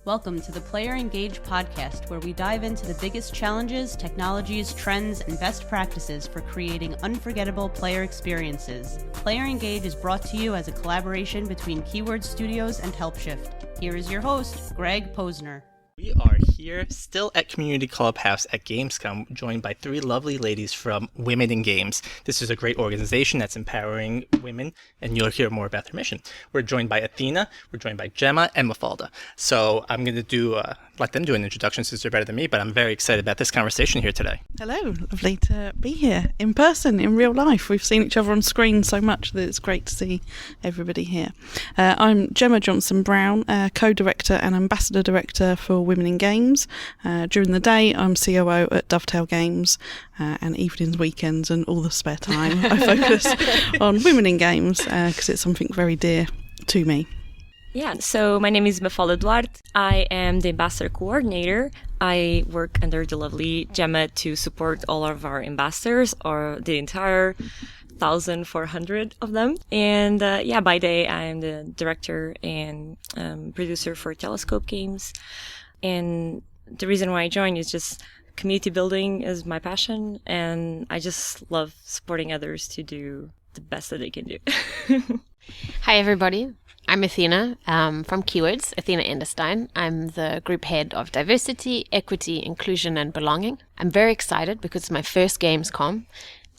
Welcome to the Player Engage podcast, where we dive into the biggest challenges, technologies, trends, and best practices for creating unforgettable player experiences. Player Engage is brought to you as a collaboration between Keyword Studios and HelpShift. Here is your host, Greg Posner. We are here still at Community Clubhouse at Gamescom, joined by three lovely ladies from Women in Games. This is a great organization that's empowering women, and you'll hear more about their mission. We're joined by Athena, we're joined by Gemma, and Mafalda. So I'm going to let them do an introduction since they're better than me, but I'm very excited about this conversation here today. Hello, lovely to be here in person, in real life. We've seen each other on screen so much that it's great to see everybody here. I'm Gemma Johnson-Brown, co-director and ambassador director for Women in Games. During the day, I'm COO at Dovetail Games, and evenings, weekends, and all the spare time I focus on Women in Games because it's something very dear to me. Yeah, so my name is Mafalda. I am the ambassador coordinator. I work under the lovely Gemma to support all of our ambassadors, or the entire 1,400 of them. And by day, I'm the director and producer for Telescope Games. And the reason why I joined is just community building is my passion, and I just love supporting others to do the best that they can do. Hi, everybody. I'm Athena from Keywords, Athena Enderstein. I'm the group head of diversity, equity, inclusion, and belonging. I'm very excited because it's my first Gamescom,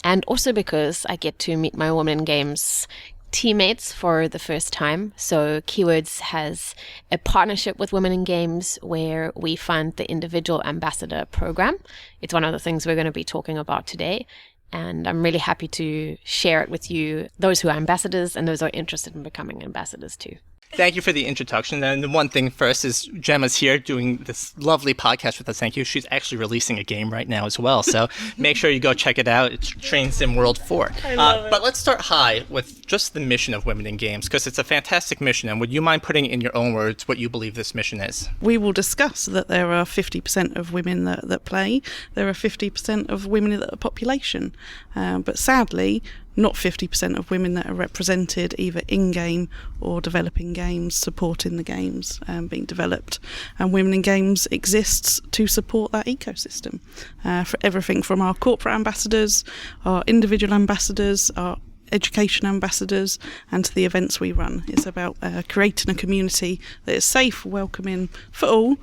and also because I get to meet my Women in Games teammates for the first time. So Keywords has a partnership with Women in Games where we fund the individual ambassador program. It's one of the things we're going to be talking about today. And I'm really happy to share it with you, those who are ambassadors and those who are interested in becoming ambassadors too. Thank you for the introduction. And the one thing first is Gemma's here doing this lovely podcast with us. Thank you. She's actually releasing a game right now as well. So make sure you go check it out. It's Train Sim World 4. I love it. But let's start high with just the mission of Women in Games, because it's a fantastic mission. And would you mind putting in your own words what you believe this mission is? We will discuss that there are 50% of women that play. There are 50% of women in the population. But sadly, not 50% of women that are represented either in-game or developing games, supporting the games being developed. And Women in Games exists to support that ecosystem. For everything from our corporate ambassadors, our individual ambassadors, our education ambassadors, and to the events we run. It's about creating a community that is safe, welcoming for all,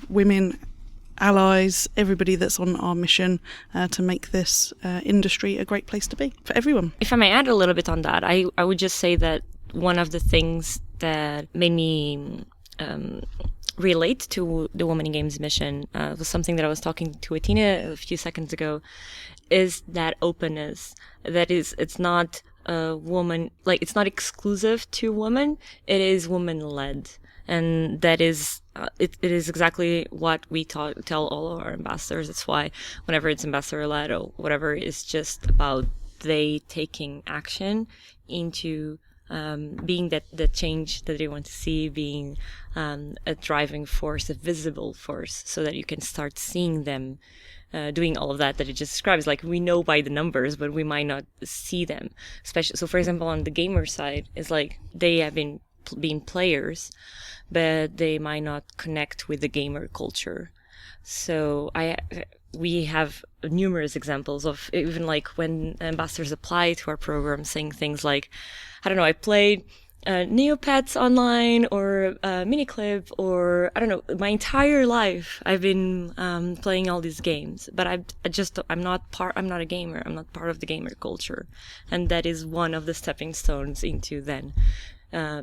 women, allies, everybody that's on our mission to make this industry a great place to be for everyone. If I may add a little bit on that, I would just say that one of the things that made me relate to the Women in Games mission was something that I was talking to Athena a few seconds ago, is that openness. That is, it's not a woman, like it's not exclusive to women, it is woman-led. And that is, it is exactly what we tell all of our ambassadors. It's why whenever it's ambassador-led or whatever, it's just about they taking action into being the change that they want to see, being a driving force, a visible force, so that you can start seeing them doing all of that it just describes. Like, we know by the numbers, but we might not see them. Especially, so for example, on the gamer side, it's like they have been being players, but they might not connect with the gamer culture. So we have numerous examples of even like when ambassadors apply to our program, saying things like, I don't know, I played Neopets online or Miniclip, or I don't know, my entire life I've been playing all these games, but I'm not a gamer. I'm not part of the gamer culture, and that is one of the stepping stones into then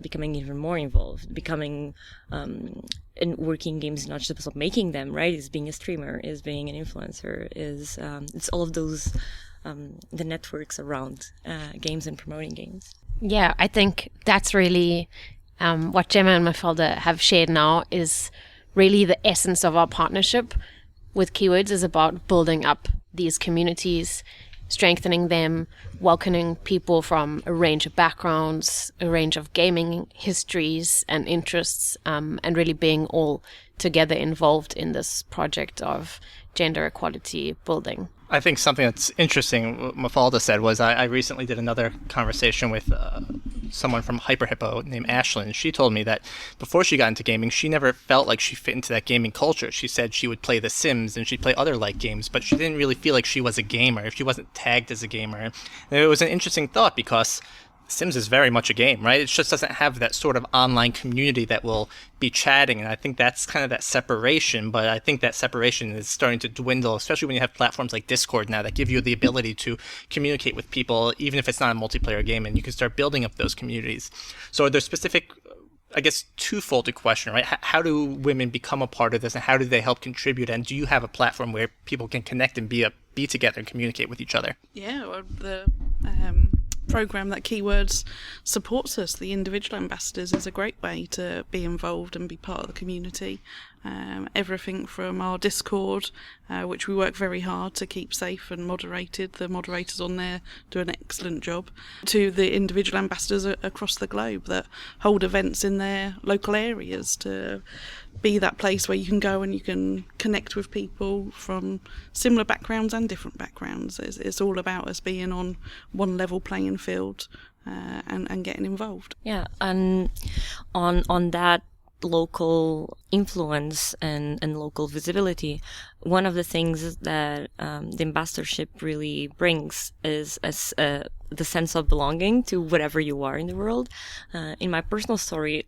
becoming even more involved, becoming in working games, not just about making them, right? Is being a streamer, is being an influencer, is it's all of those the networks around games and promoting games. Yeah, I think that's really what Gemma and Mafalda have shared now is really the essence of our partnership with Keywords, is about building up these communities, strengthening them, welcoming people from a range of backgrounds, a range of gaming histories and interests, and really being all together involved in this project of gender equality building. I think something that's interesting, what Mafalda said, was I recently did another conversation with someone from Hyper Hippo named Ashlyn. She told me that before she got into gaming, she never felt like she fit into that gaming culture. She said she would play The Sims and she'd play other like games, but she didn't really feel like she was a gamer if she wasn't tagged as a gamer. And it was an interesting thought because Sims is very much a game, right? It just doesn't have that sort of online community that will be chatting, and I think that's kind of that separation, but I think that separation is starting to dwindle, especially when you have platforms like Discord now that give you the ability to communicate with people, even if it's not a multiplayer game, and you can start building up those communities. So are there specific, I guess, twofold question, right? How do women become a part of this, and how do they help contribute, and do you have a platform where people can connect and be together and communicate with each other? Yeah, well, the program that Keywords supports us, the individual ambassadors, is a great way to be involved and be part of the community. Everything from our Discord, which we work very hard to keep safe and moderated, the moderators on there do an excellent job, to the individual ambassadors across the globe that hold events in their local areas to be that place where you can go and you can connect with people from similar backgrounds and different backgrounds. It's all about us being on one level playing field and getting involved. Yeah, and on that local influence and local visibility, one of the things that the ambassadorship really brings is the sense of belonging to whatever you are in the world. In my personal story,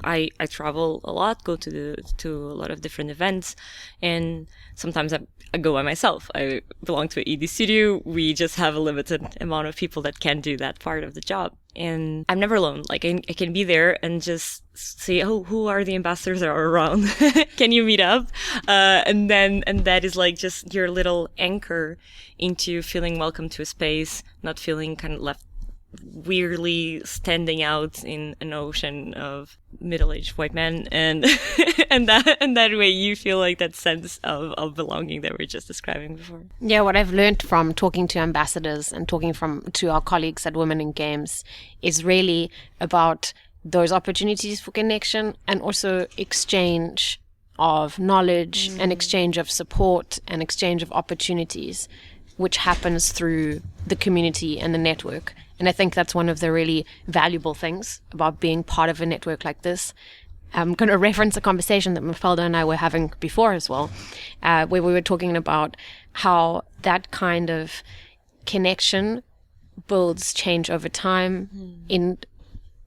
I travel a lot, go to a lot of different events, and sometimes I go by myself. I belong to an ED studio. We just have a limited amount of people that can do that part of the job. And I'm never alone. Like I can be there and just say, oh, who are the ambassadors that are around? Can you meet up? And that is like just your little anchor into feeling welcome to a space, not feeling kind of left weirdly standing out in an ocean of middle-aged white men, and and that way you feel like that sense of belonging that we were just describing before. Yeah, what I've learned from talking to ambassadors and talking to our colleagues at Women in Games is really about those opportunities for connection and also exchange of knowledge and exchange of support and exchange of opportunities, which happens through the community and the network. And I think that's one of the really valuable things about being part of a network like this. I'm going to reference a conversation that Mafalda and I were having before as well, where we were talking about how that kind of connection builds change over time in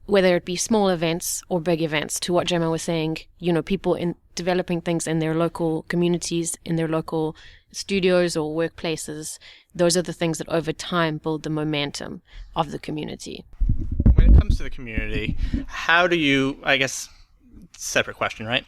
whether it be small events or big events. To what Gemma was saying, people in developing things in their local communities, in their local studios or workplaces, those are the things that over time build the momentum of the community. When it comes to the community, how do you, I guess, separate question, right?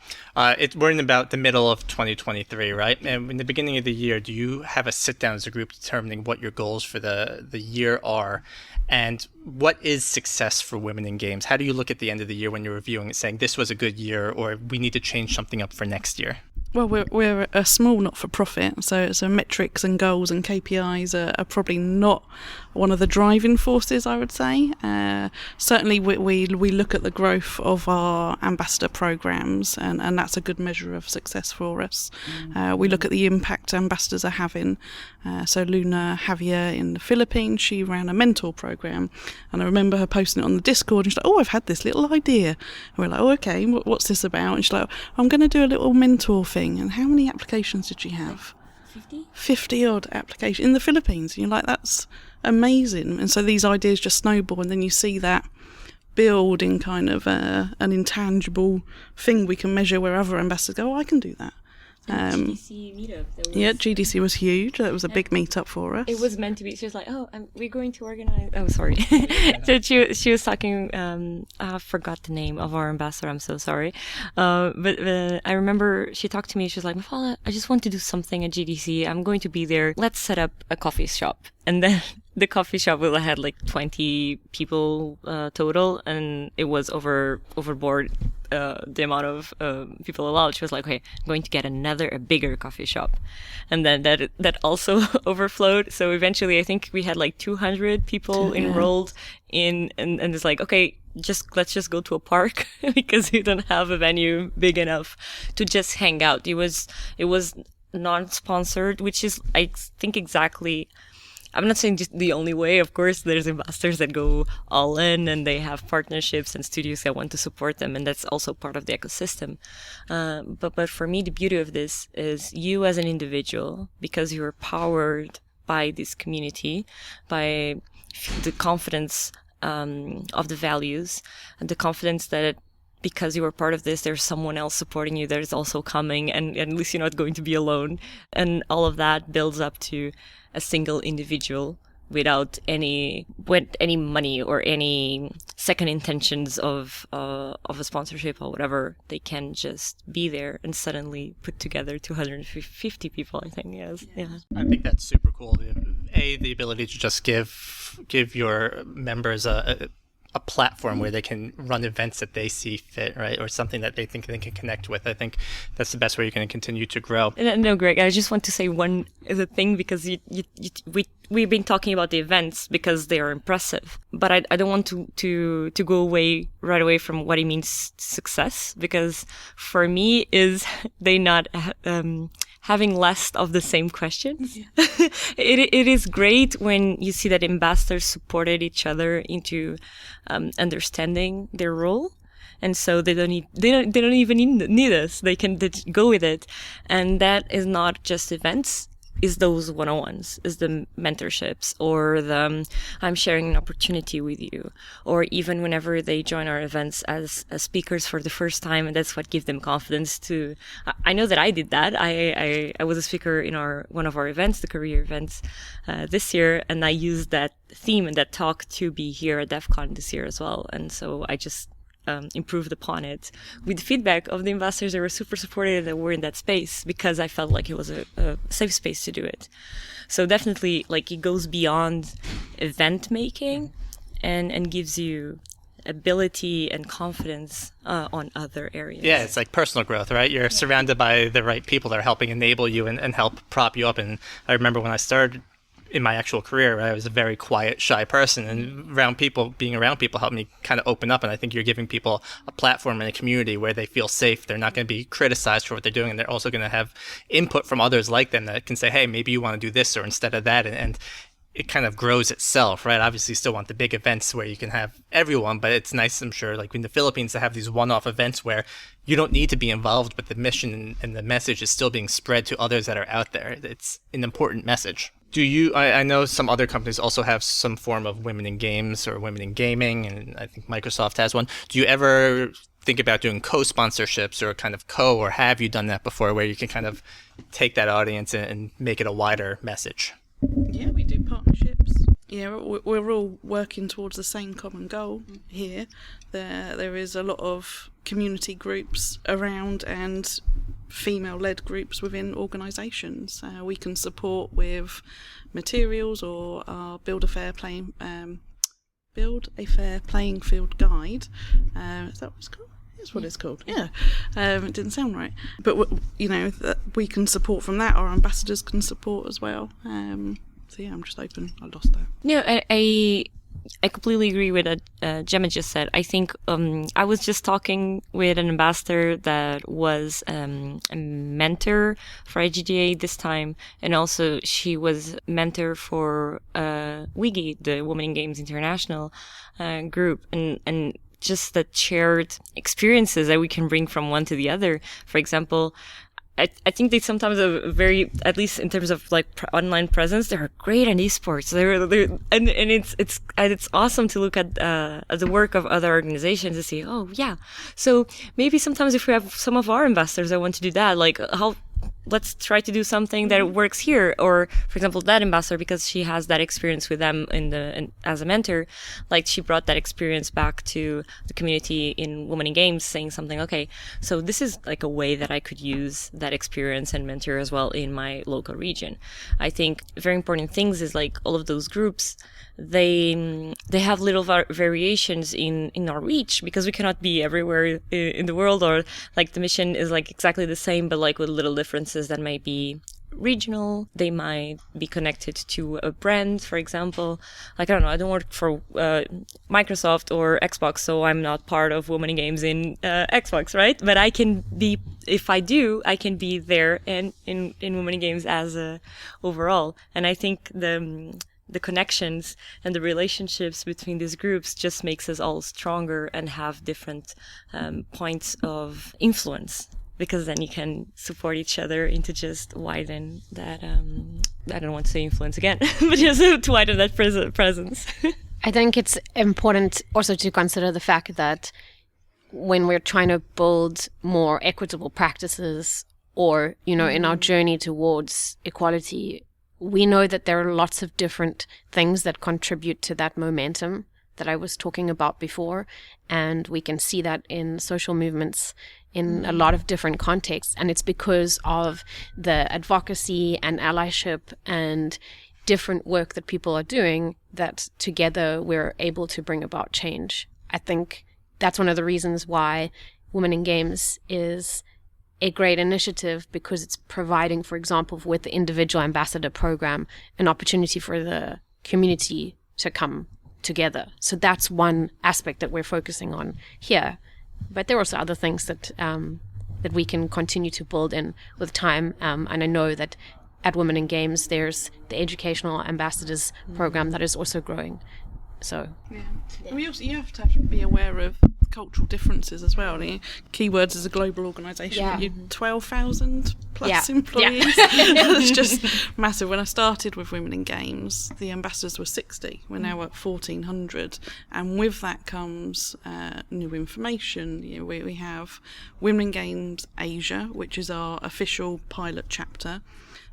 We're in about the middle of 2023, right? And in the beginning of the year, do you have a sit down as a group determining what your goals for the year are? And what is success for women in games? How do you look at the end of the year when you're reviewing it, saying this was a good year, or we need to change something up for next year? Well, we're a small not-for-profit, so metrics and goals and KPIs are probably not one of the driving forces, I would say. Certainly, we look at the growth of our ambassador programs, and that's a good measure of success for us. We look at the impact ambassadors are having. So Luna Javier in the Philippines, she ran a mentor program, and I remember her posting it on the Discord, and she's like, oh, I've had this little idea. And we're like, oh, okay, what's this about? And she's like, I'm going to do a little mentor thing. And how many applications did she have? 50 odd applications in the Philippines. And you're like, that's amazing. And so these ideas just snowball, and then you see that build in kind of an intangible thing we can measure, where other ambassadors go, oh, I can do that. GDC meetup. Yeah, GDC was huge. That was a big meetup for us. It was meant to be. She was like, "Oh, we're going to organize." Oh, sorry. So she was talking. I forgot the name of our ambassador. I'm so sorry. But I remember she talked to me. She was like, "Mafalda, I just want to do something at GDC. I'm going to be there. Let's set up a coffee shop." And then the coffee shop will had like 20 people total, and it was overboard. The amount of people allowed. She was like, okay, I'm going to get a bigger coffee shop. And then that also overflowed. So eventually I think we had like 200 people enrolled in, and it's like, okay, let's just go to a park because we don't have a venue big enough to just hang out. It was non-sponsored, which is, I think, exactly I'm not saying just the only way. Of course, there's ambassadors that go all in and they have partnerships and studios that want to support them, and that's also part of the ecosystem. But for me, the beauty of this is you as an individual, because you're powered by this community, by the confidence of the values, and the confidence that because you were part of this, there's someone else supporting you that is also coming, and at least you're not going to be alone. And all of that builds up to a single individual without any money or any second intentions of a sponsorship or whatever. They can just be there and suddenly put together 250 people, I think. Yes. Yeah. I think that's super cool. The ability to just give your members a platform where they can run events that they see fit, right? Or something that they think they can connect with. I think that's the best way you're going to continue to grow. No, Greg, I just want to say one other thing, because we've been talking about the events because they are impressive, but I don't want to go away right away from what it means success, because for me is they not having less of the same questions. Yeah. It is great when you see that ambassadors supported each other into understanding their role, and so they don't even need us. They can go with it, and that is not just events. Is those one-on-ones, is the mentorships, or the I'm sharing an opportunity with you, or even whenever they join our events as speakers for the first time, and that's what gives them confidence to. I know that I did that. I was a speaker in one of our events, the career events, this year, and I used that theme and that talk to be here at DEF CON this year as well, and so I just improved upon it with feedback of the ambassadors that were super supportive that were in that space, because I felt like it was a safe space to do it. So definitely, like, it goes beyond event making and gives you ability and confidence on other areas. Yeah, it's like personal growth, right? You're surrounded by the right people that are helping enable you and help prop you up. And I remember when I started in my actual career, I was a very quiet, shy person, and being around people helped me kind of open up. And I think you're giving people a platform and a community where they feel safe. They're not going to be criticized for what they're doing, and they're also going to have input from others like them that can say, hey, maybe you want to do this or instead of that. And it kind of grows itself, right? Obviously, you still want the big events where you can have everyone, but it's nice, I'm sure, like in the Philippines, to have these one-off events where you don't need to be involved, but the mission and the message is still being spread to others that are out there. It's an important message. I know some other companies also have some form of women in games or women in gaming, and I think Microsoft has one. Do you ever think about doing co-sponsorships or kind of or have you done that before, where you can kind of take that audience and make it a wider message? Yeah, we do partnerships. Yeah, we're all working towards the same common goal here. There is a lot of community groups around and female-led groups within organisations. We can support with materials or our Build a Fair Playing Field guide. Is that what it's called? That's what it's called. Yeah, it didn't sound right, but we can support from that. Our ambassadors can support as well. So yeah, I'm just open. I lost that. No, I completely agree with what Gemma just said. I think I was just talking with an ambassador that was a mentor for IGDA this time, and also she was mentor for WIGI, the Women in Games International group, and just the shared experiences that we can bring from one to the other. For example, I think they sometimes are very, at least in terms of like online presence, they're great in esports. And it's awesome to look at the work of other organizations and see, oh yeah, so maybe sometimes if we have some of our ambassadors that want to do that, like let's try to do something that works here. Or, for example, that ambassador, because she has that experience with them as a mentor, like she brought that experience back to the community in Women in Games, saying something, okay, so this is like a way that I could use that experience and mentor as well in my local region. I think very important things is like all of those groups, they have little variations in our reach, because we cannot be everywhere in the world, or like the mission is like exactly the same, but like with little differences that might be regional. They might be connected to a brand, for example. Like, I don't know, I don't work for Microsoft or Xbox, so I'm not part of Women in Games in Xbox, right? But I can be, if I do, I can be there and in Women in Games as overall. And I think the the connections and the relationships between these groups just makes us all stronger and have different points of influence, because then you can support each other into just widen that, I don't want to say influence again, but just to widen that presence. I think it's important also to consider the fact that when we're trying to build more equitable practices, or, in our journey towards equality, we know that there are lots of different things that contribute to that momentum that I was talking about before. And we can see that in social movements in a lot of different contexts. And it's because of the advocacy and allyship and different work that people are doing that together we're able to bring about change. I think that's one of the reasons why Women in Games is a great initiative, because it's providing, for example, with the individual ambassador program, an opportunity for the community to come together. So that's one aspect that we're focusing on here. But there are also other things that that we can continue to build in with time. And I know that at Women in Games, there's the educational ambassadors program that is also growing. So You have to be aware of cultural differences as well. Keywords is a global organisation. Yeah. You 12,000 plus employees. Yeah. It's just massive. When I started with Women in Games, the ambassadors were 60. We're now at 1,400, and with that comes new information. We have Women in Games Asia, which is our official pilot chapter.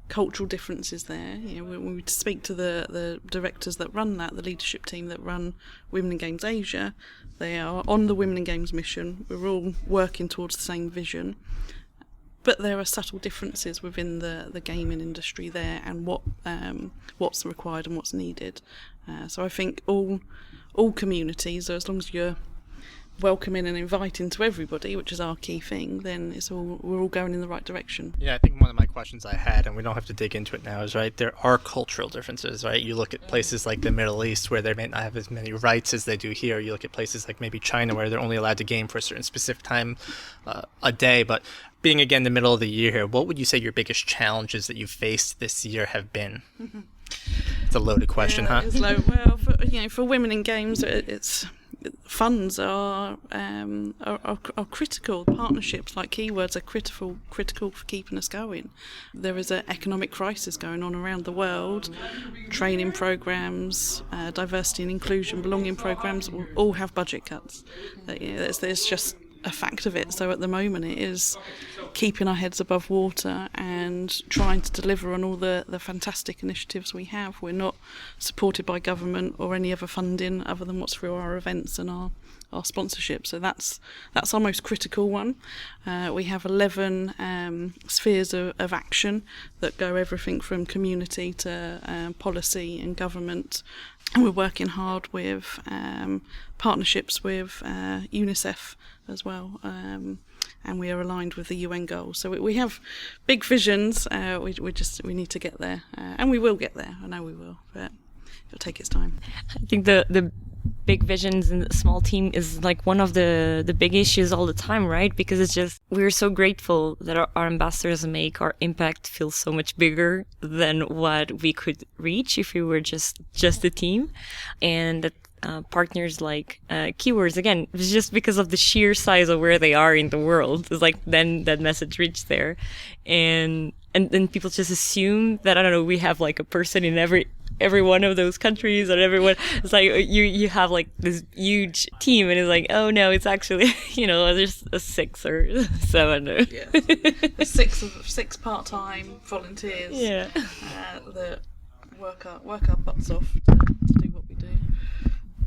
Cultural differences there. When we speak to the directors that run that, the leadership team that run Women in Games Asia, they are on the Women in Games mission. We're all working towards the same vision, but there are subtle differences within the gaming industry there, and what's required and what's needed. So I think all communities, as long as you're welcoming and inviting to everybody, which is our key thing, then we're all going in the right direction. Yeah, I think one of my questions I had, and we don't have to dig into it now, is there are cultural differences, right? You look at places like the Middle East where they may not have as many rights as they do here. You look at places like maybe China where they're only allowed to game for a certain specific time a day. But being again the middle of the year here, what would you say your biggest challenges that you've faced this year have been? It's a loaded question, huh? It's low. Well, for Women in Games, it's funds are critical. Partnerships like Keywords are critical for keeping us going. There is an economic crisis going on around the world. Training programs, diversity and inclusion, belonging programs all have budget cuts. There's just a fact of it. So at the moment it is keeping our heads above water and trying to deliver on all the fantastic initiatives we have. We're not supported by government or any other funding other than what's through our events and our sponsorship. So that's our most critical one. We have 11 spheres of action that go everything from community to policy and government. And we're working hard with partnerships with UNICEF as well, and we are aligned with the UN goals. So we have big visions. We need to get there, and we will get there. I know we will, but it'll take its time. I think the big visions and the small team is like one of the big issues all the time, right? Because it's just, we're so grateful that our ambassadors make our impact feel so much bigger than what we could reach if we were just a team. And that partners like Keywords, again, it's just because of the sheer size of where they are in the world. It's like then that message reached there. And then people just assume that, I don't know, we have like a person in every one of those countries, or everyone. It's like you have like this huge team, and it's like, oh no, it's actually there's a 6 or 7. Yeah. six part-time volunteers. Yeah. That work our butts off to do what we do.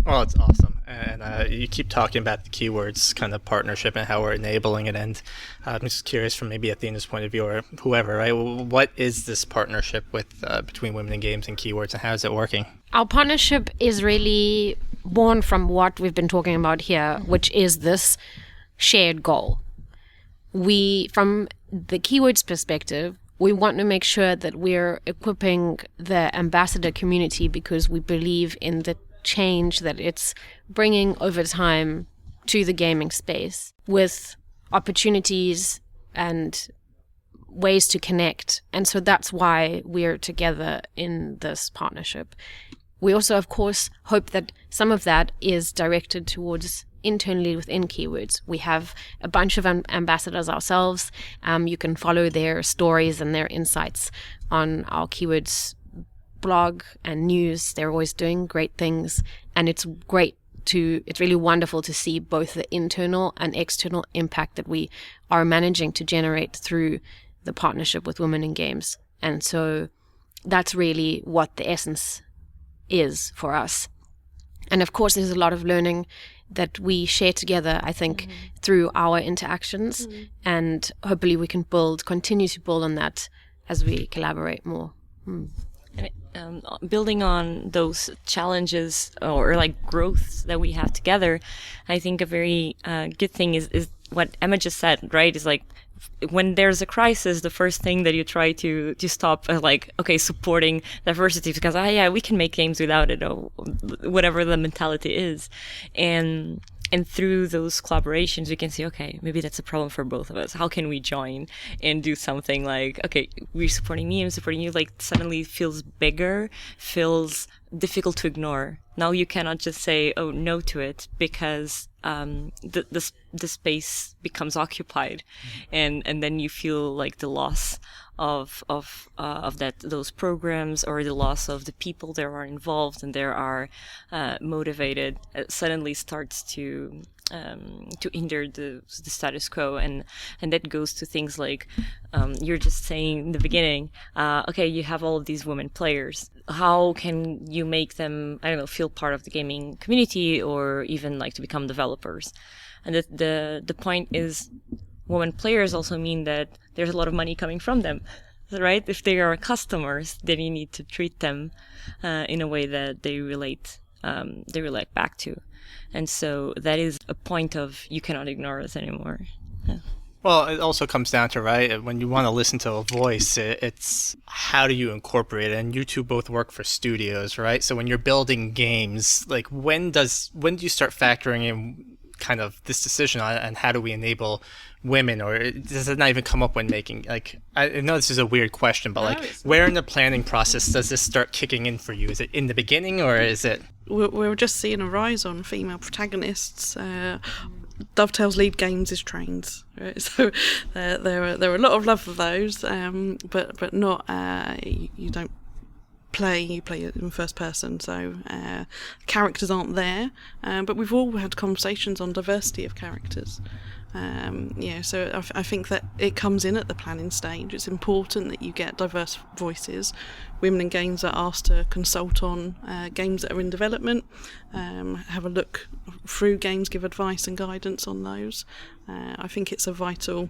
Well, it's awesome. And you keep talking about the Keywords kind of partnership and how we're enabling it. And I'm just curious from maybe Athena's point of view, or whoever, right? What is this partnership with between Women in Games and Keywords, and how is it working? Our partnership is really born from what we've been talking about here, which is this shared goal. From the Keywords perspective, we want to make sure that we're equipping the ambassador community, because we believe in the change that it's bringing over time to the gaming space, with opportunities and ways to connect. And so that's why we're together in this partnership. We also, of course, hope that some of that is directed towards internally within Keywords. We have a bunch of ambassadors ourselves. You can follow their stories and their insights on our Keywords blog and news. They're always doing great things, and it's really wonderful to see both the internal and external impact that we are managing to generate through the partnership with Women in Games. And so that's really what the essence is for us. And of course, there's a lot of learning that we share together, I think, through our interactions, and hopefully we can continue to build on that as we collaborate more. And building on those challenges or like growth that we have together, I think a very good thing is what Emma just said, right? Is like, when there's a crisis, the first thing that you try to stop, supporting diversity, because we can make games without it, or whatever the mentality is, and through those collaborations, we can say, okay, maybe that's a problem for both of us. How can we join and do something like, okay, we're supporting me, I'm supporting you, like suddenly feels bigger, feels difficult to ignore. Now you cannot just say, oh, no to it, because the space becomes occupied, and then you feel like the loss of those programs, or the loss of the people that are involved and there are motivated, suddenly starts to hinder the status quo, and that goes to things like you're just saying in the beginning, okay, you have all of these women players. How can you make them, feel part of the gaming community, or even like to become developers? And the point is, women players also mean that there's a lot of money coming from them, right? If they are customers, then you need to treat them in a way that they relate back to. And so that is a point of, you cannot ignore us anymore. Yeah. Well, it also comes down to, right, when you want to listen to a voice, it's how do you incorporate it? And you two both work for studios, right? So when you're building games, like when do you start factoring in kind of this decision on how do we enable women, or does it not even come up when making, like, I know this is a weird question, but like, where in the planning process does this start kicking in for you? Is it in the beginning, or is it? We're just seeing a rise on female protagonists. Dovetail's lead games is trains, right? So there are a lot of love for those, but not you don't play, you play it in first person, so characters aren't there, but we've all had conversations on diversity of characters. So I think that it comes in at the planning stage. It's important that you get diverse voices. Women in Games are asked to consult on games that are in development, have a look through games, give advice and guidance on those. I think it's a vital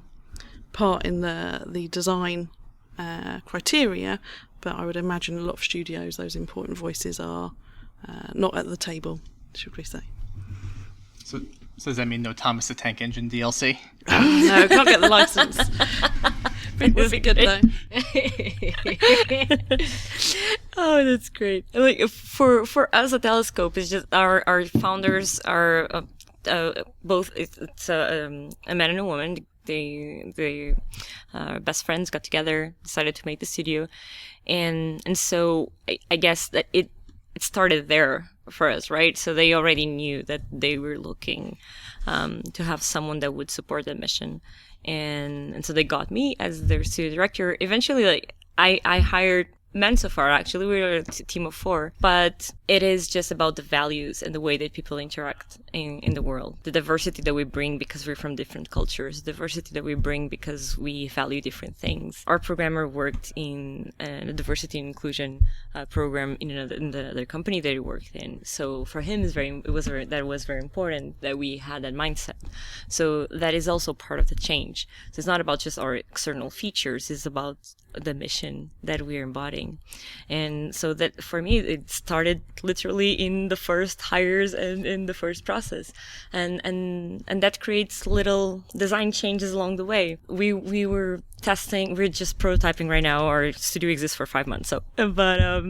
part in the design criteria, but I would imagine a lot of studios, those important voices are not at the table, should we say. So does that mean no Thomas the Tank Engine DLC? No, can't get the license. It would be good though. Oh, that's great. Like for us at Telescope, it's just our founders are both. It's a man and a woman. They best friends, got together, decided to make the studio, and so I guess that it started there for us, right? So they already knew that they were looking to have someone that would support the mission, and so they got me as their studio director. Eventually, like I hired men so far. Actually, we were a team of 4, but it is just about the values and the way that people interact in the world. The diversity that we bring because we're from different cultures, the diversity that we bring because we value different things. Our programmer worked in a diversity and inclusion program in the other company that he worked in. So for him, that was very important that we had that mindset. So that is also part of the change. So it's not about just our external features, it's about the mission that we're embodying. And so that for me, it started literally in the first hires and in the first process, and that creates little design changes along the way. We were testing, we're just prototyping right now. Our studio exists for 5 months, but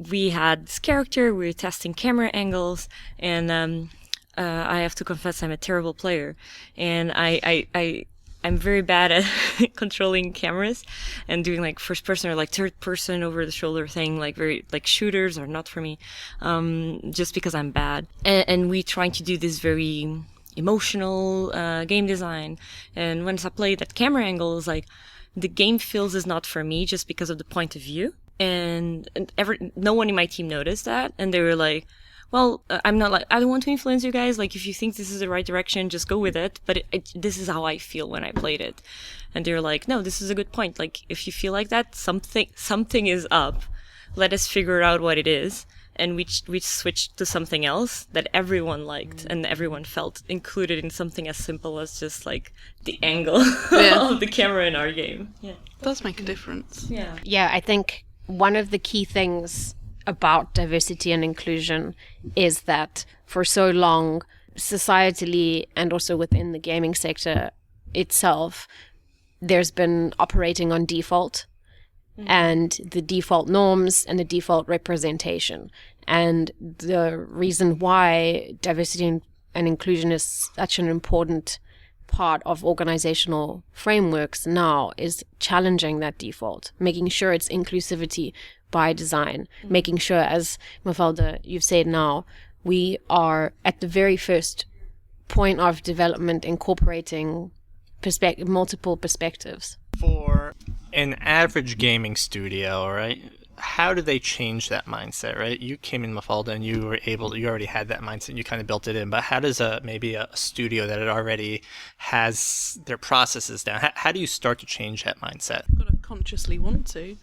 we had this character, we were testing camera angles, and I have to confess I'm a terrible player, and I I'm very bad at controlling cameras and doing like first person or like third person over the shoulder thing, like very like shooters are not for me, just because I'm bad. And we trying to do this very emotional game design. And once I played that camera angle, is like the game feels is not for me just because of the point of view. And no one in my team noticed that, and they were like, well, I'm not like, I don't want to influence you guys. Like, if you think this is the right direction, just go with it. But this is how I feel when I played it. And they're like, no, this is a good point. Like, if you feel like that, something is up. Let us figure out what it is. And we switched to something else that everyone liked and everyone felt included in something as simple as just like the angle of the camera in our game. Yeah, It does make a difference. yeah. Yeah, I think one of the key things about diversity and inclusion is that for so long, societally and also within the gaming sector itself, there's been operating on default and the default norms and the default representation. And the reason why diversity and inclusion is such an important part of organizational frameworks now is challenging that default, making sure it's inclusivity by design, making sure, as Mafalda, you've said now, we are at the very first point of development incorporating multiple perspectives. For an average gaming studio, right? How do they change that mindset, right? You came in Mafalda and you already had that mindset, you kind of built it in, but how does maybe a studio that already has their processes down, how do you start to change that mindset? Got to consciously want to.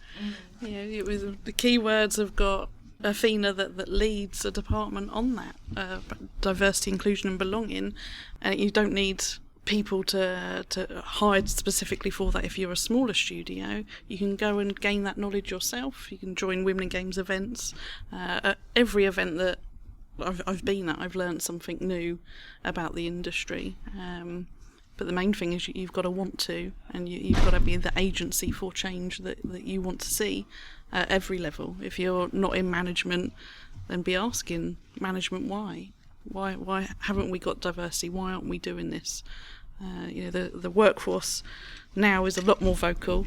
The keywords have got Athena that leads a department on that, diversity, inclusion and belonging, and you don't need people to hire specifically for that. If you're a smaller studio, you can go and gain that knowledge yourself. You can join Women in Games events. At every event that I've been at, I've learned something new about the industry. But the main thing is you've got to want to, and you've got to be the agency for change that you want to see at every level. If you're not in management, then be asking management why. Why haven't we got diversity? Why aren't we doing this? The workforce now is a lot more vocal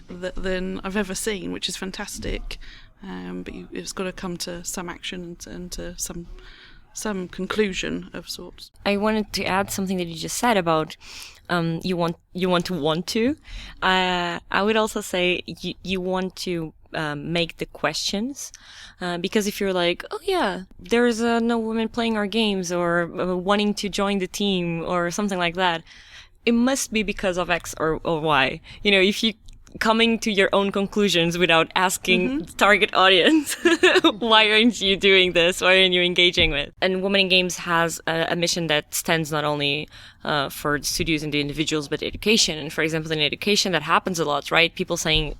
than I've ever seen, which is fantastic. But it's got to come to some action and to some conclusion of sorts. I wanted to add something that you just said about you want to. I would also say you want to make the questions, because if you're like, oh yeah, there's no women playing our games or wanting to join the team or something like that, it must be because of X or Y. If you coming to your own conclusions without asking the target audience, why aren't you doing this? Why aren't you engaging with? And Women in Games has a mission that stands not only for the studios and the individuals, but education. And for example, in education, that happens a lot, right? People saying,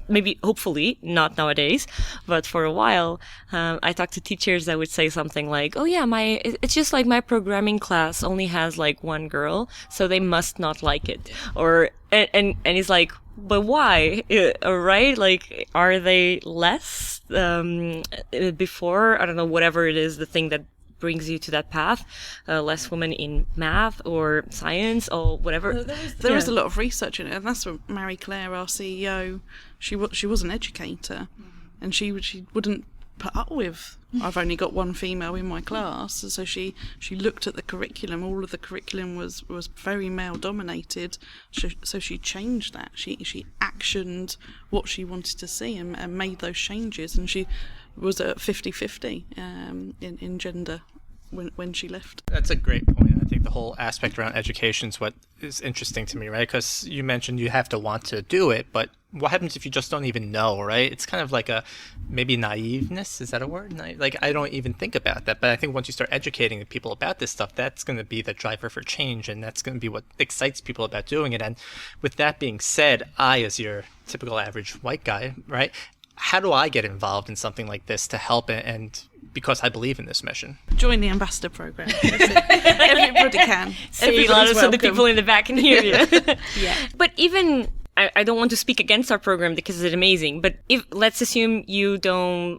maybe, hopefully, not nowadays, but for a while, I talked to teachers that would say something like, oh yeah, it's just like my programming class only has like one girl, so they must not like it. Or, and he's like, but why? Right? Like, are they less, before, I don't know, whatever it is, the thing that brings you to that path, less women in math or science or whatever. There is a lot of research in it, and that's what Marie Claire, our CEO, she was an educator, and she wouldn't put up with, I've only got one female in my class, so she looked at the curriculum. All of the curriculum was very male dominated, so she changed that. She actioned what she wanted to see and made those changes, and she was at 50-50 in gender when she left. That's a great point. I think the whole aspect around education is what is interesting to me, right? Because you mentioned you have to want to do it, but what happens if you just don't even know, right? It's kind of like maybe naiveness. Is that a word? Like, I don't even think about that. But I think once you start educating people about this stuff, that's going to be the driver for change, and that's going to be what excites people about doing it. And with that being said, I, as your typical average white guy, right, how do I get involved in something like this to help and because I believe in this mission? Join the ambassador program. Everybody can. Say a lot so the people in the back can hear you. Yeah. But even, I don't want to speak against our program because it's amazing, but if, let's assume you don't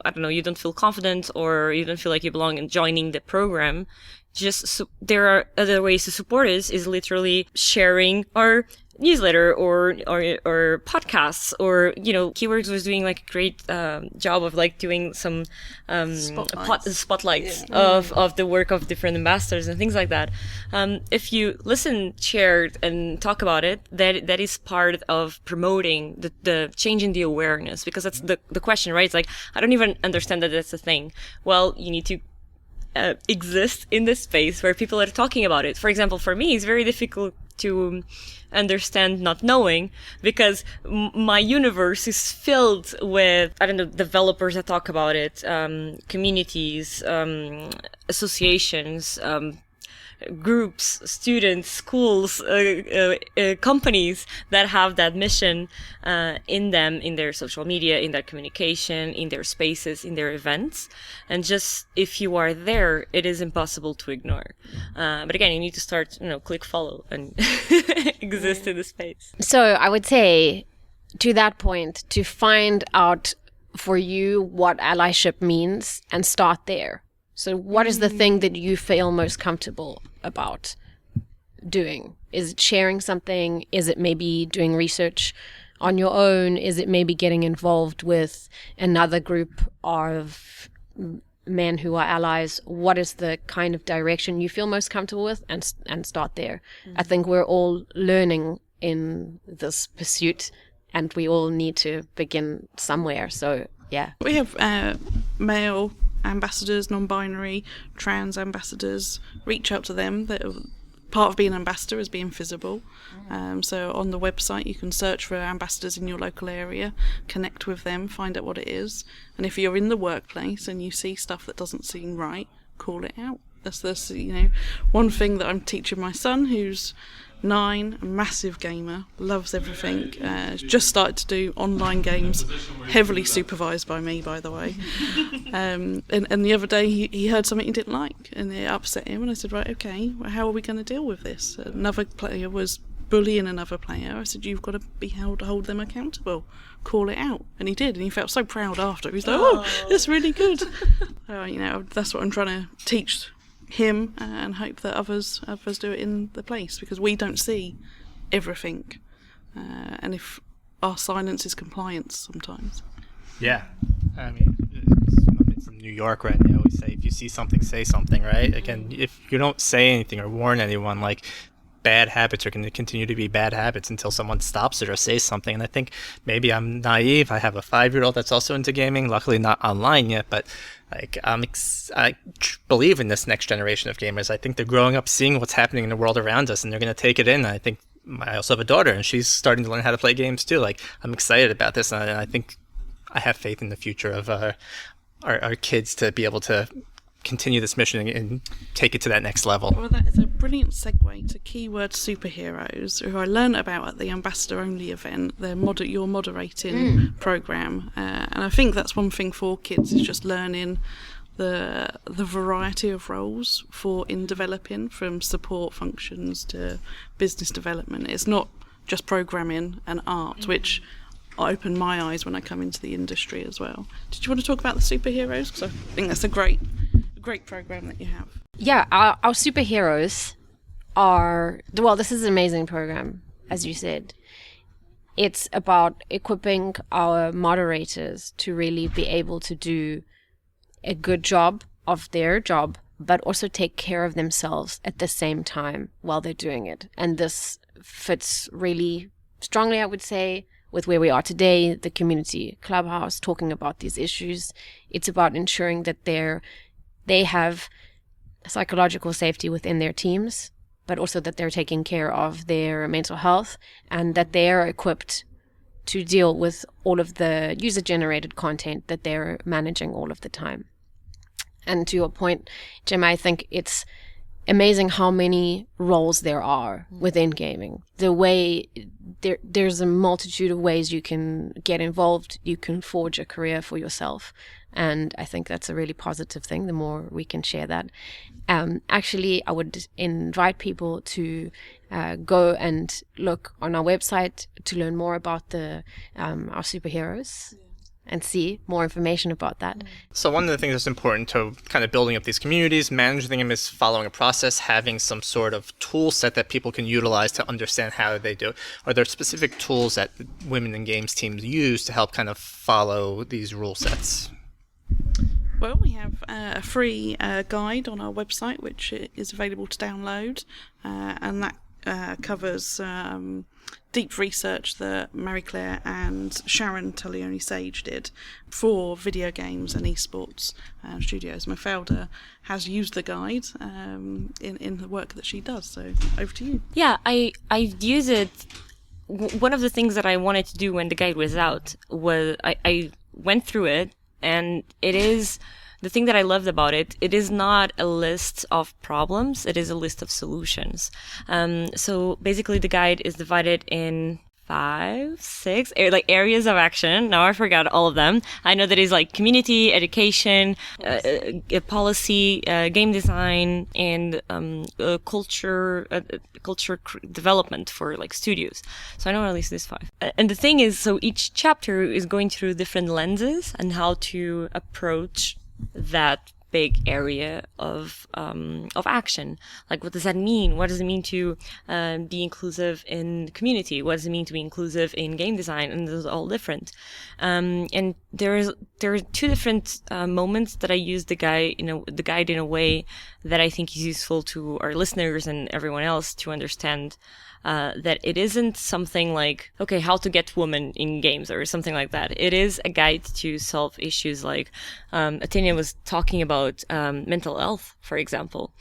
feel confident or you don't feel like you belong in joining the program, there are other ways to support us, is literally sharing our newsletter or podcasts, or Keywords was doing like a great job of like doing some spotlights of the work of different ambassadors and things like that. If you listen, share, and talk about it, that is part of promoting the change in the awareness, because that's the question, right? It's like, I don't even understand that that's a thing. Well, you need to exist in this space where people are talking about it. For example, for me, it's very difficult to understand not knowing, because my universe is filled with, I don't know, developers that talk about it, communities, associations, groups, students, schools, companies that have that mission in them, in their social media, in their communication, in their spaces, in their events. And just if you are there, it is impossible to ignore. But again, you need to start, click follow and exist in the space. So I would say, to that point, to find out for you what allyship means and start there. So what is the thing that you feel most comfortable about doing? Is it sharing something? Is it maybe doing research on your own? Is it maybe getting involved with another group of men who are allies? What is the kind of direction you feel most comfortable with, and start there? I think we're all learning in this pursuit, and we all need to begin somewhere. So yeah. We have male ambassadors, non-binary, trans ambassadors. Reach out to them. Part of being an ambassador is being visible. So on the website you can search for ambassadors in your local area, connect with them, find out what it is, and if you're in the workplace and you see stuff that doesn't seem right, call it out. That's one thing that I'm teaching my son, who's 9, a massive gamer, loves everything, just started to do online games, heavily supervised by me, by the way. And the other day he heard something he didn't like, and it upset him, and I said, right, okay, well, how are we going to deal with this? Another player was bullying another player. I said, you've got to be held to hold them accountable, call it out. And he did, and he felt so proud after. He was like, oh, that's really good. That's what I'm trying to teach him, and hope that others do it in the place, because we don't see everything, and if our silence is compliance sometimes. Yeah, I mean, it's from New York, right? They always say, if you see something, say something, right? Again, if you don't say anything or warn anyone, like, bad habits are going to continue to be bad habits until someone stops it or says something. And I think maybe I'm naive. I have a 5-year-old that's also into gaming, luckily not online yet, but I believe in this next generation of gamers. I think they're growing up seeing what's happening in the world around us, and they're going to take it in. I think I also have a daughter, and she's starting to learn how to play games too. Like, I'm excited about this, and I think I have faith in the future of our kids to be able to continue this mission and take it to that next level. Well, that is a brilliant segue to Keyword Superheroes, who I learned about at the Ambassador Only event, your moderating programme. And I think that's one thing for kids, is just learning the variety of roles in developing, from support functions to business development. It's not just programming and art, which opened my eyes when I come into the industry as well. Did you want to talk about the superheroes? Because I think that's a great program that you have. Yeah, our superheroes are, well, this is an amazing program, as you said. It's about equipping our moderators to really be able to do a good job of their job, but also take care of themselves at the same time while they're doing it. And this fits really strongly, I would say, with where we are today, the community clubhouse, talking about these issues. It's about ensuring that they have psychological safety within their teams, but also that they're taking care of their mental health, and that they are equipped to deal with all of the user-generated content that they're managing all of the time. And to your point, Gemma, I think it's amazing how many roles there are within gaming. The way there's a multitude of ways you can get involved, you can forge a career for yourself. And I think that's a really positive thing, the more we can share that. Actually, I would invite people to go and look on our website to learn more about our superheroes. and see more information about that. So one of the things that's important to kind of building up these communities, managing them, is following a process, having some sort of tool set that people can utilize to understand how they do it. Are there specific tools that women in games teams use to help kind of follow these rule sets? Well, we have a free guide on our website, which is available to download, and that covers deep research that Marie-Claire and Sharon Tullioni-Sage did for video games and esports studios. Mafalda has used the guide in the work that she does, so over to you. Yeah, I use it. One of the things that I wanted to do when the guide was out was I went through it, and it is... The thing that I loved about it, it is not a list of problems, it is a list of solutions. So basically the guide is divided in 5, 6 areas of action. Now I forgot all of them. I know that it's like community, education, policy, game design, and culture development for like studios. So I know at least these 5. And the thing is, so each chapter is going through different lenses and how to approach that big area of action. Like, what does that mean? What does it mean to be inclusive in the community? What does it mean to be inclusive in game design? And those are all different. And there are 2 different moments that I use the guide in a way that I think is useful to our listeners and everyone else to understand that it isn't something like, okay, how to get women in games or something like that. It is a guide to solve issues like Athena was talking about mental health, for example.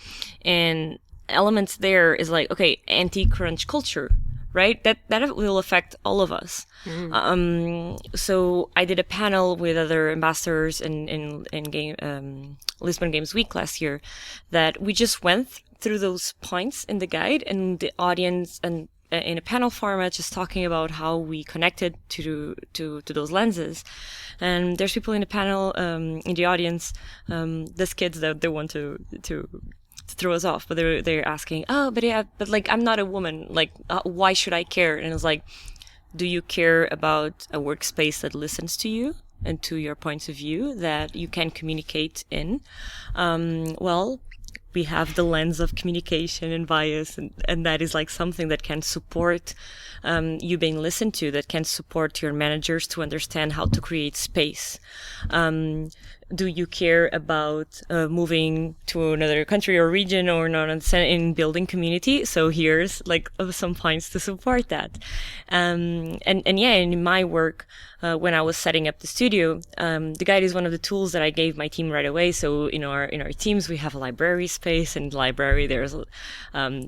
And elements there is like, okay, anti-crunch culture, right? That will affect all of us. So I did a panel with other ambassadors in game Lisbon Games Week last year that we just went through those points in the guide, and the audience, and in a panel format, just talking about how we connected to those lenses. And there's people in the panel, in the audience, there's kids that they want to throw us off, but they're asking, but like, I'm not a woman, like, why should I care? And it's like, do you care about a workspace that listens to you and to your points of view that you can communicate in? Well, we have the lens of communication and bias, and that is like something that can support you being listened to, that can support your managers to understand how to create space. Do you care about moving to another country or region or not in building community? So here's like some points to support that. And yeah, in my work, when I was setting up the studio, the guide is one of the tools that I gave my team right away. So in our teams, we have a library space, and library there's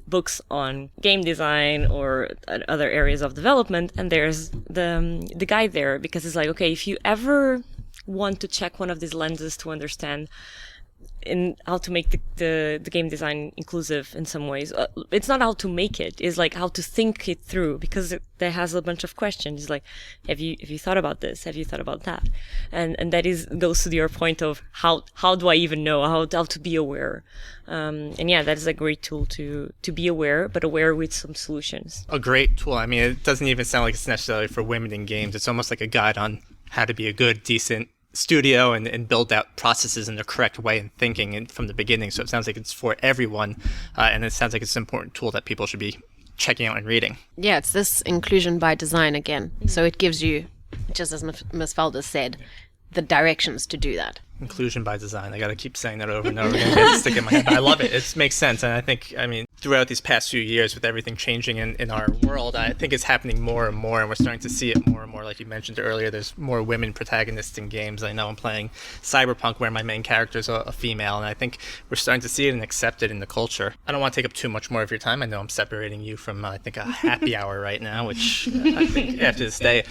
books on game design or other areas of development, and there's the guide there, because it's like, okay, if you ever want to check one of these lenses to understand in how to make the game design inclusive in some ways. It's not how to make it, it's like how to think it through, because it has a bunch of questions. It's like, have you thought about this? Have you thought about that? And that goes to your point of how do I even know how to be aware? And yeah, that is a great tool to be aware, but aware with some solutions. A great tool. I mean, it doesn't even sound like it's necessarily for women in games. It's almost like a guide on how to be a good, decent studio and build out processes in the correct way and thinking from the beginning. So it sounds like it's for everyone, and it sounds like it's an important tool that people should be checking out and reading. Yeah, it's this inclusion by design again. So it gives you, just as Ms. Felder said, the directions to do that. Inclusion by design. I got to keep saying that over and over again. It's sticking in my head. But I love it. It makes sense. And I think, throughout these past few years, with everything changing in our world, I think it's happening more and more, and we're starting to see it more and more. Like you mentioned earlier, there's more women protagonists in games. I know I'm playing Cyberpunk, where my main character is a female, and I think we're starting to see it and accept it in the culture. I don't want to take up too much more of your time. I know I'm separating you from, I think, a happy hour right now, which I think after this day.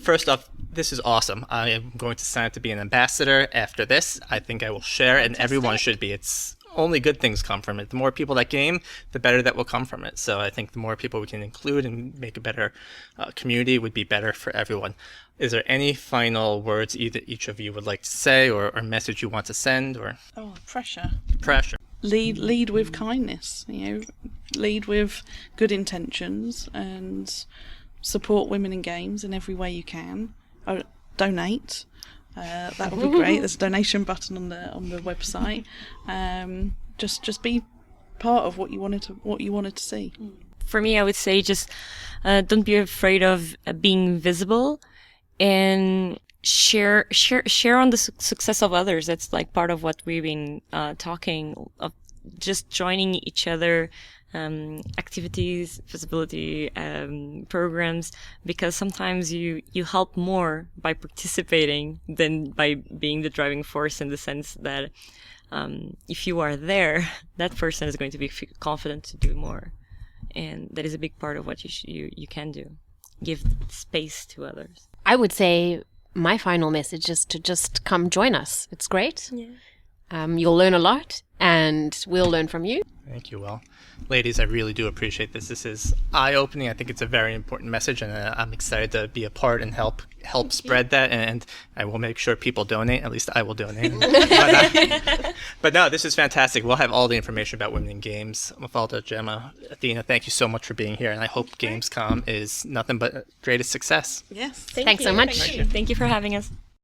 First off, this is awesome. I am going to sign up to be an ambassador after this. I think I will share, and everyone should be. It's only good things come from it. The more people that game, the better that will come from it. So I think the more people we can include and make a better community would be better for everyone. Is there any final words each of you would like to say, or message you want to send? Or Pressure. Lead with kindness. Lead with good intentions and support women in games in every way you can. donate. That would be great. There's a donation button on the website. Just be part of what you wanted to see. For me, I would say just don't be afraid of being visible, and share on the success of others. That's like part of what we've been talking of, just joining each other, activities, visibility programs, because sometimes you help more by participating than by being the driving force, in the sense that if you are there, that person is going to be confident to do more, and that is a big part of what you can do. Give space to others. I would say my final message is to just come join us. It's great. Yeah. You'll learn a lot, and we'll learn from you. Thank you. Well, ladies, I really do appreciate this. This is eye-opening. I think it's a very important message, and I'm excited to be a part and help spread that. And I will make sure people donate. At least I will donate. But no, this is fantastic. We'll have all the information about women in games. Mafalda, Gemma, Athena, thank you so much for being here, and I hope Gamescom is nothing but greatest success. Yes. Thanks so much. Thank you for having us.